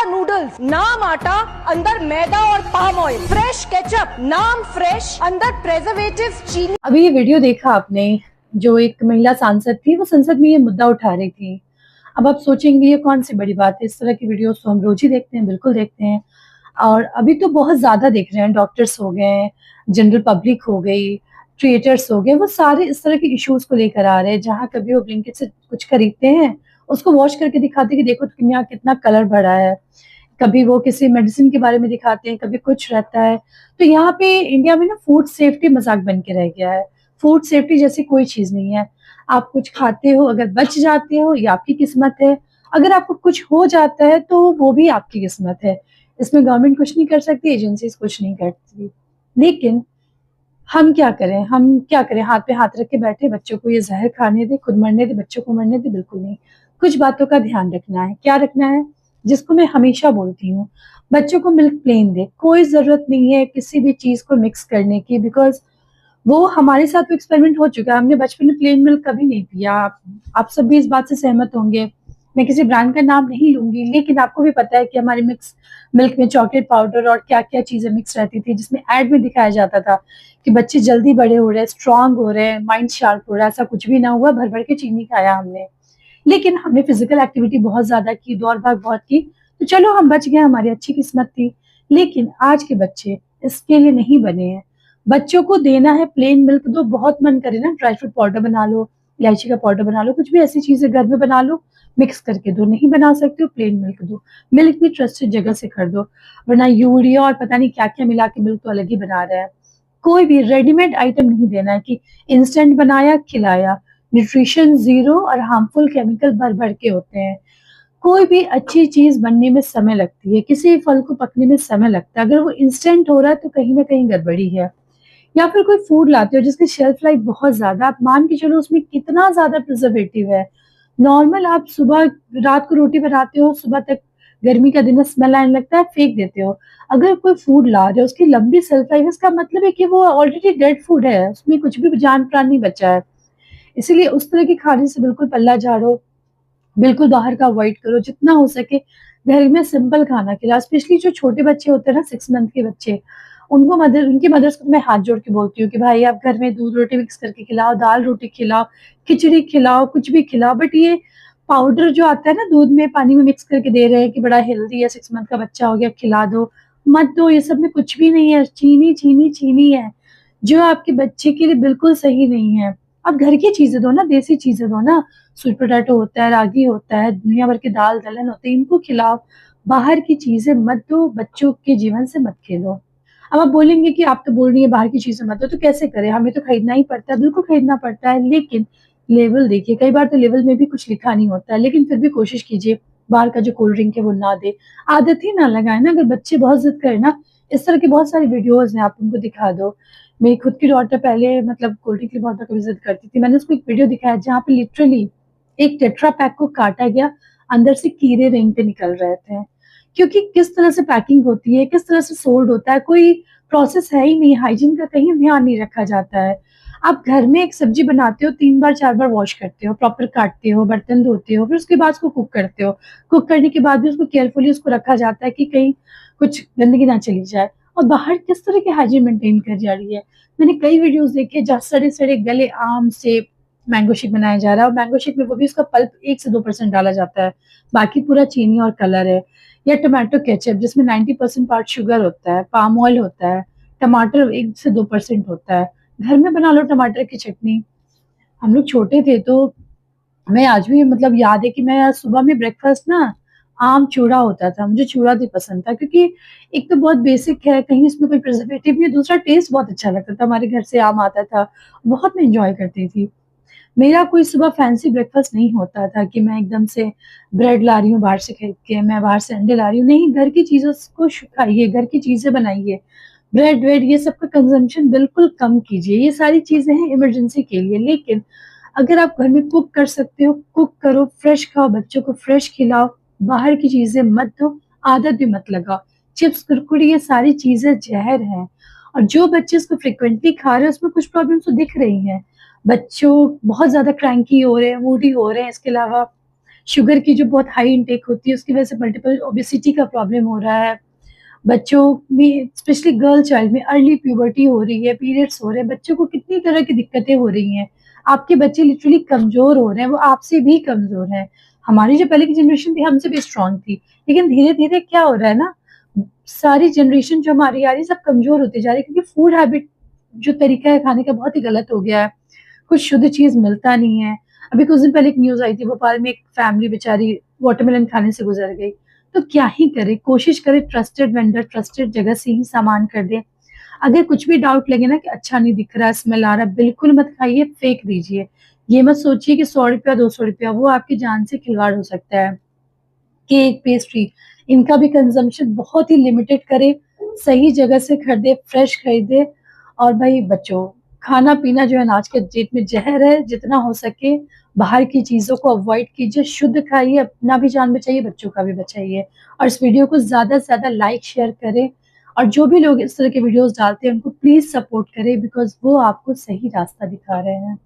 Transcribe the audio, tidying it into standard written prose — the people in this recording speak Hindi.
नूडल्स, नाम आटा, अंदर मैदा और पाम ऑयल। फ्रेश केचप, नाम फ्रेश, अंदर प्रेजर्वेटिव, चीनी। अभी ये वीडियो देखा आपने, जो एक महिला सांसद थी वो संसद में ये मुद्दा उठा रही थी। अब आप सोचेंगे ये कौन सी बड़ी बात है, इस तरह की वीडियोस तो हम रोज ही देखते हैं, बिल्कुल देखते हैं। और अभी तो बहुत ज्यादा देख रहे हैं, डॉक्टर्स हो गए, जनरल पब्लिक हो गई, क्रिएटर्स हो गए, वो सारे इस तरह के इश्यूज को लेकर आ रहे हैं। जहाँ कभी वो ब्लिंकिट से कुछ खरीदते हैं, उसको वॉश करके दिखाते हैं कि देखो कितना कितना कलर भरा है। कभी वो किसी मेडिसिन के बारे में दिखाते हैं, कभी कुछ रहता है। तो यहाँ पे इंडिया में ना फूड सेफ्टी मजाक बन के रह गया है। फूड सेफ्टी जैसी कोई चीज नहीं है। आप कुछ खाते हो, अगर बच जाते हो ये आपकी किस्मत है, अगर आपको कुछ हो जाता है तो वो भी आपकी किस्मत है। इसमें गवर्नमेंट कुछ नहीं कर सकती, एजेंसीज कुछ नहीं करती। लेकिन हम क्या करें, हाथ पे हाथ रख के बैठे बच्चों को ये जहर खाने दे, खुद मरने दे, बच्चों को मरने दे? बिल्कुल नहीं। कुछ बातों का ध्यान रखना है। क्या रखना है? जिसको मैं हमेशा बोलती हूँ, बच्चों को मिल्क प्लेन दे। कोई जरूरत नहीं है किसी भी चीज को मिक्स करने की, बिकॉज वो हमारे साथ तो एक्सपेरिमेंट हो चुका है। हमने बचपन में प्लेन मिल्क कभी नहीं पिया। आप सब भी इस बात से सहमत होंगे। मैं किसी ब्रांड का नाम नहीं लूंगी, लेकिन आपको भी पता है कि हमारे मिक्स मिल्क में चॉकलेट पाउडर और क्या क्या चीजें मिक्स रहती थी, जिसमें एड में दिखाया जाता था कि बच्चे जल्दी बड़े हो रहे हैं, स्ट्रांग हो रहे हैं, माइंड शार्प हो रहा है। ऐसा कुछ भी ना हुआ, भर भर के चीनी खाया हमने। लेकिन हमने फिजिकल एक्टिविटी बहुत ज्यादा की, दौड़ भाग बहुत की, तो चलो हम बच गए, हमारी अच्छी किस्मत थी। लेकिन आज के बच्चे इसके लिए नहीं बने हैं। बच्चों को देना है प्लेन मिल्क दो, बहुत मन करे ना ड्राई फ्रूट पाउडर बना लो, इलायची का पाउडर बना लो, कुछ भी ऐसी चीजें घर में बना लो, मिक्स करके दो। नहीं बना सकते हो, प्लेन मिल्क दो। मिल्क भी ट्रस्टेड जगह से खरीदो, वरना यूरिया और पता नहीं क्या क्या मिला के मिल्क तो अलग ही बना रहा है। कोई भी रेडीमेड आइटम नहीं देना है कि इंस्टेंट बनाया खिलाया। न्यूट्रिशन जीरो और हार्मफुल केमिकल भर भर के होते हैं। कोई भी अच्छी चीज बनने में समय लगती है, किसी फल को पकने में समय लगता है। अगर वो इंस्टेंट हो रहा है तो कहीं ना कहीं गड़बड़ी है। या फिर कोई फूड लाते हो जिसकी शेल्फ लाइफ बहुत ज्यादा, आप मान के चलो उसमें कितना ज्यादा प्रिजर्वेटिव है। नॉर्मल आप सुबह रात को रोटी बनाते हो, सुबह तक गर्मी का दिन है, स्मेल आने लगता है, फेंक देते हो। अगर कोई फूड ला रहे हो उसकी लंबी शेल्फ लाइफ, इसका मतलब है कि वो ऑलरेडी डेड फूड है, उसमें कुछ भी जान प्राण नहीं बचा है। इसीलिए उस तरह के खाने से बिल्कुल पल्ला झाड़ो, बिल्कुल बाहर का अवॉइड करो। जितना हो सके घर में सिंपल खाना खिलाओ। स्पेशली जो छोटे बच्चे होते हैं ना, 6 मंथ के बच्चे, उनको उनकी मदर्स को मैं हाथ जोड़ के बोलती हूँ कि भाई आप घर में दूध रोटी मिक्स करके खिलाओ, दाल रोटी खिलाओ, खिचड़ी खिलाओ, कुछ भी खिलाओ। बट ये पाउडर जो आता है ना, दूध में पानी में मिक्स करके दे रहे हैं कि बड़ा हेल्दी है, 6 मंथ का बच्चा हो गया, खिला दो, मत दो। ये सब में कुछ भी नहीं है, चीनी चीनी चीनी है, जो आपके बच्चे के लिए बिल्कुल सही नहीं है। आप घर की चीजें दो ना, देसी चीजें दो ना। स्वीट पोटैटो होता है, रागी होता है, दुनिया भर के दाल दलहन होते हैं, इनको खिलाओ। बाहर की चीजें मत दो, बच्चों के जीवन से मत खेलो। अब आप बोलेंगे कि आप तो बोल रही है बाहर की चीजें मत दो, तो कैसे करें, हमें तो खरीदना ही पड़ता है। बिल्कुल खरीदना पड़ता है, लेकिन लेवल देखिए। कई बार तो लेवल में भी कुछ लिखा नहीं होता है, लेकिन फिर भी कोशिश कीजिए बाहर का जो कोल्ड ड्रिंक है वो ना दे। आदत ही ना लगाए ना। अगर बच्चे बहुत जिद करें ना, इस तरह की बहुत सारी वीडियोज हैं, आप उनको दिखा दो। मेरी खुद की डॉटर पहले मतलब कोल्ड ड्रिंक के लिए बहुत जिद करती थी। मैंने उसको एक वीडियो दिखाया जहाँ पे लिटरली एक टेट्रा पैक को काटा गया, अंदर से कीड़े रिंग पे निकल रहे थे। क्योंकि किस तरह से पैकिंग होती है, किस तरह से सोल्ड होता है, कोई प्रोसेस है ही नहीं, हाइजीन का कहीं ध्यान नहीं रखा जाता है। आप घर में एक सब्जी बनाते हो, 3 बार 4 बार वॉश करते हो, प्रॉपर काटते हो, बर्तन धोते हो, फिर उसके बाद उसको कुक करते हो। कुक करने के बाद भी उसको केयरफुली उसको रखा जाता है कि कहीं कुछ गंदगी ना चली जाए। और बाहर किस तरह की हाइजीन मेंटेन कर जा रही है। मैंने कई वीडियोस देखे जहाँ सड़े सड़े गले आम से मैंगो शेक बनाया जा रहा है, और मैंगो शेक में वो भी उसका पल्प 1 से 2% डाला जाता है, बाकी पूरा चीनी और कलर है। या टोमेटो केचप जिसमें 90% पार्ट शुगर होता है, पाम ऑयल होता है, टमाटर 1 से 2% होता है। घर में बना लो टमाटर की चटनी। हम लोग छोटे थे तो मैं आज भी मतलब याद है कि मैं सुबह में ब्रेकफास्ट ना, आम चूड़ा होता था, मुझे चूड़ा भी पसंद था, क्योंकि एक तो बहुत बेसिक है, कहीं इसमें कोई प्रिजर्वेटिव नहीं है, दूसरा टेस्ट बहुत अच्छा लगता था। हमारे घर से आम आता था, बहुत मैं इंजॉय करती थी। मेरा कोई सुबह फैंसी ब्रेकफास्ट नहीं होता था कि मैं एकदम से ब्रेड ला रही हूँ बाहर से खरीद के, मैं बाहर से अंडे ला रही हूँ। नहीं, घर की चीजों को खाइए, घर की चीजें बनाइए। ब्रेड वेड ये सब का कंजम्पशन बिल्कुल कम कीजिए। ये सारी चीजें हैं इमरजेंसी के लिए, लेकिन अगर आप घर में कुक कर सकते हो, कुक करो, फ्रेश खाओ, बच्चों को फ्रेश खिलाओ। बाहर की चीजें मत दो, आदत भी मत लगाओ। चिप्स कुरकुरे ये सारी चीजें जहर हैं, और जो बच्चे इसको फ्रिक्वेंटली खा रहे हैं उसमें कुछ प्रॉब्लम तो दिख रही हैं। बच्चों बहुत ज्यादा क्रैंकी हो रहे हैं, मूडी हो रहे हैं, इसके अलावा शुगर की जो बहुत हाई इंटेक होती है उसकी वजह से मल्टीपल ओबेसिटी का प्रॉब्लम हो रहा है। बच्चों में स्पेशली गर्ल चाइल्ड में अर्ली प्यूबर्टी हो रही है, पीरियड्स हो रहे हैं, बच्चों को कितनी तरह की दिक्कतें हो रही हैं। आपके बच्चे लिटरली कमज़ोर हो रहे हैं, वो आपसे भी कमज़ोर हैं। हमारी जो पहले की जनरेशन थी हमसे भी स्ट्रॉन्ग थी, लेकिन धीरे-धीरे क्या हो रहा है ना, सारी जनरेशन जो हमारी आ रही है सब कमज़ोर होती जा रही है क्योंकि फूड हैबिट जो तरीका है खाने का बहुत ही गलत हो गया है। कुछ शुद्ध चीज़ मिलता नहीं है। अभी कुछ दिन पहले एक न्यूज़ आई थी भोपाल में, एक फैमिली बेचारी वाटरमेलन खाने से गुज़र गई। तो क्या ही करें, कोशिश करें ट्रस्टेड वेंडर, ट्रस्टेड जगह से ही सामान खरीदें। अगर कुछ भी डाउट लगे ना कि अच्छा नहीं दिख रहा, स्मेल आ रहा है, बिल्कुल मत खाइए, फेंक दीजिए। ये मत सोचिए कि ₹100 ₹200 वो आपकी जान से खिलवाड़ हो सकता है। केक, पेस्ट्री इनका भी कंज़म्पशन बहुत ही लिमिटेड करें, सही जगह से खरीदें, फ्रेश खरीदें। और भाई बच्चों, खाना-पीना जो है ना आज के डेट में ज़हर है, जितना हो सके बाहर की चीज़ों को अवॉइड कीजिए, शुद्ध खाइए, अपना भी जान बचाइए, बच्चों का भी बचाइए। और इस वीडियो को ज़्यादा से ज़्यादा लाइक, शेयर करें और जो भी लोग इस तरह के वीडियोज़ डालते हैं, उनको प्लीज़ सपोर्ट करें बिकॉज़ वो आपको सही रास्ता दिखा रहे हैं।